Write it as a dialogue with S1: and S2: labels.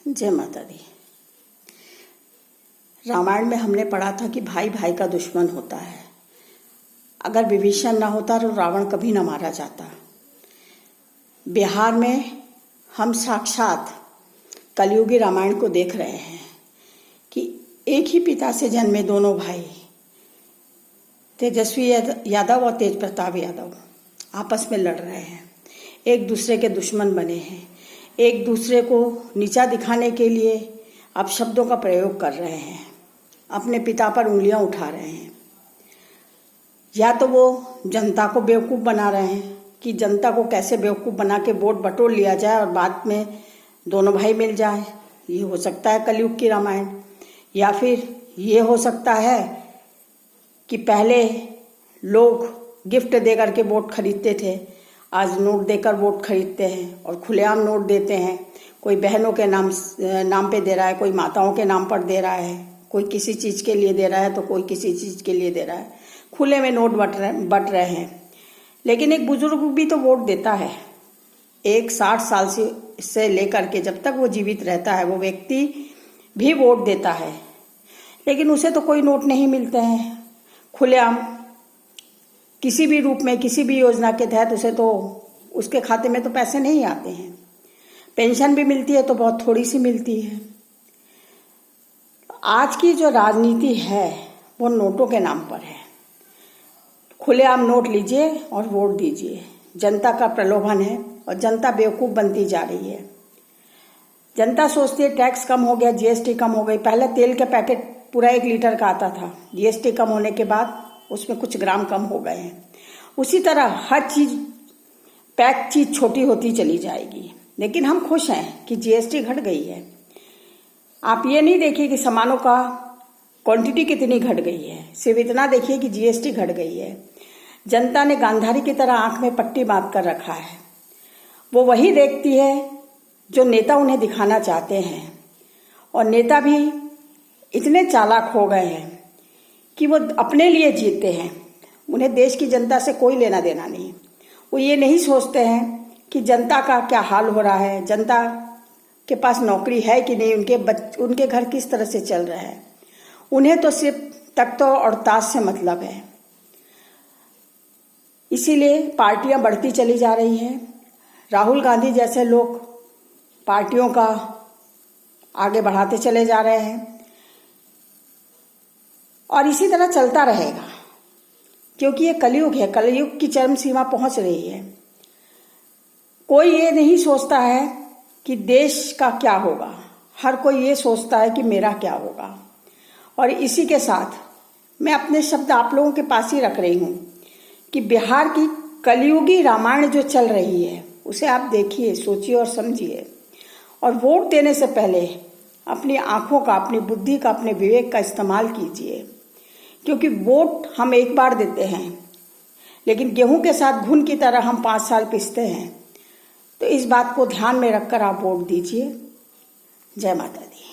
S1: जय माता दी। रामायण में हमने पढ़ा था कि भाई भाई का दुश्मन होता है। अगर विभीषण ना होता तो रावण कभी ना मारा जाता। बिहार में हम साक्षात कलयुगी रामायण को देख रहे हैं कि एक ही पिता से जन्मे दोनों भाई तेजस्वी यादव और तेज प्रताप यादव आपस में लड़ रहे हैं, एक दूसरे के दुश्मन बने हैं, एक दूसरे को नीचा दिखाने के लिए अपशब्दों का प्रयोग कर रहे हैं, अपने पिता पर उंगलियां उठा रहे हैं। या तो वो जनता को बेवकूफ़ बना रहे हैं कि जनता को कैसे बेवकूफ़ बना के वोट बटोर लिया जाए और बाद में दोनों भाई मिल जाए। ये हो सकता है कलयुग की रामायण। या फिर ये हो सकता है कि पहले लोग गिफ्ट देकर के वोट खरीदते थे, आज नोट देकर वोट खरीदते हैं और खुलेआम नोट देते हैं। कोई बहनों के नाम पे दे रहा है, कोई माताओं के नाम पर दे रहा है, कोई किसी चीज़ के लिए दे रहा है तो कोई किसी चीज़ के लिए दे रहा है। खुले में नोट बट रहे हैं। लेकिन एक बुजुर्ग भी तो वोट देता है। एक 60 साल से लेकर के जब तक वो जीवित रहता है वो व्यक्ति भी वोट देता है, लेकिन उसे तो कोई नोट नहीं मिलते हैं। खुलेआम किसी भी रूप में किसी भी योजना के तहत उसे तो उसके खाते में तो पैसे नहीं आते हैं। पेंशन भी मिलती है तो बहुत थोड़ी सी मिलती है। आज की जो राजनीति है वो नोटों के नाम पर है। खुलेआम नोट लीजिए और वोट दीजिए। जनता का प्रलोभन है और जनता बेवकूफ़ बनती जा रही है। जनता सोचती है टैक्स कम हो गया, जीएसटी कम हो गई। पहले तेल के पैकेट पूरा 1 लीटर का आता था, जीएसटी कम होने के बाद उसमें कुछ ग्राम कम हो गए हैं। उसी तरह हर चीज़ पैक चीज़ छोटी होती चली जाएगी। लेकिन हम खुश हैं कि जीएसटी घट गई है। आप ये नहीं देखिए कि सामानों का क्वांटिटी कितनी घट गई है, सिर्फ इतना देखिए कि जीएसटी घट गई है। जनता ने गांधारी की तरह आंख में पट्टी बांध कर रखा है। वो वही देखती है जो नेता उन्हें दिखाना चाहते हैं, और नेता भी इतने चालाक हो गए हैं कि वो अपने लिए जीते हैं। उन्हें देश की जनता से कोई लेना देना नहीं। वो ये नहीं सोचते हैं कि जनता का क्या हाल हो रहा है, जनता के पास नौकरी है कि नहीं, उनके घर किस तरह से चल रहा है। उन्हें तो सिर्फ तख्तों और ताज से मतलब है। इसीलिए पार्टियां बढ़ती चली जा रही हैं। राहुल गांधी जैसे लोग पार्टियों का आगे बढ़ाते चले जा रहे हैं और इसी तरह चलता रहेगा, क्योंकि ये कलयुग है। कलयुग की चरम सीमा पहुंच रही है। कोई ये नहीं सोचता है कि देश का क्या होगा, हर कोई ये सोचता है कि मेरा क्या होगा। और इसी के साथ मैं अपने शब्द आप लोगों के पास ही रख रही हूँ कि बिहार की कलयुगी रामायण जो चल रही है उसे आप देखिए, सोचिए और समझिए। और वोट देने से पहले अपनी आंखों का, अपनी बुद्धि का, अपने विवेक का इस्तेमाल कीजिए, क्योंकि वोट हम एक बार देते हैं, लेकिन गेहूं के साथ घुन की तरह हम 5 साल पीसते हैं। तो इस बात को ध्यान में रखकर आप वोट दीजिए। जय माता दी।